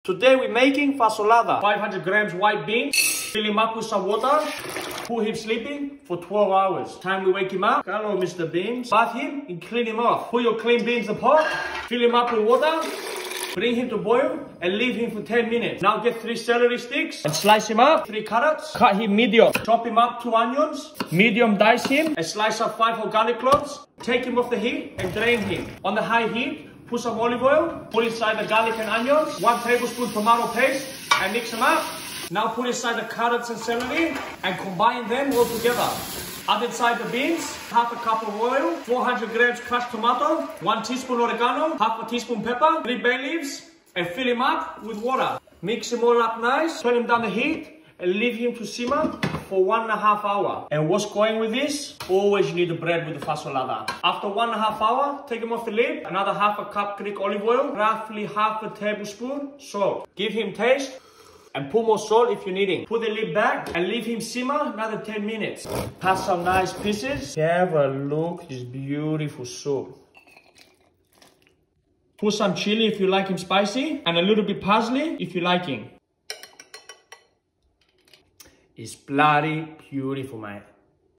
Today we're making fasolada. 500 grams white beans. Fill him up with some water. Put him sleeping for 12 hours. Time we wake him up. Hello, Mr. Beans. Bath him and clean him off. Put your clean beans in the pot. Fill him up with water. Bring him to boil and leave him for 10 minutes. Now get 3 celery sticks and slice him up. 3 carrots. Cut him medium. Chop him up 2 onions. Medium dice him and slice up 5 whole garlic cloves. Take him off the heat and drain him. On the high heat, put some olive oil. Put inside the garlic and onions. 1 tablespoon tomato paste and mix them up. Now put inside the carrots and celery and combine them all together. Add inside the beans, half a cup of oil, 400 grams crushed tomato, 1 teaspoon oregano, half a teaspoon pepper, 3 bay leaves, and fill him up with water. Mix him all up nice, turn him down the heat, and leave him to simmer for 1.5 hours. And what's going with this? Always you need the bread with the fasolada. After 1.5 hours, take him off the lid, another half a cup Greek olive oil, roughly half a tablespoon salt. Give him taste. And put more salt if you're needing. Put the lid back and leave him simmer another 10 minutes. Cut some nice pieces. Have a look, this beautiful soup. Put some chili if you like him spicy, and a little bit parsley if you like him. It's bloody beautiful, mate.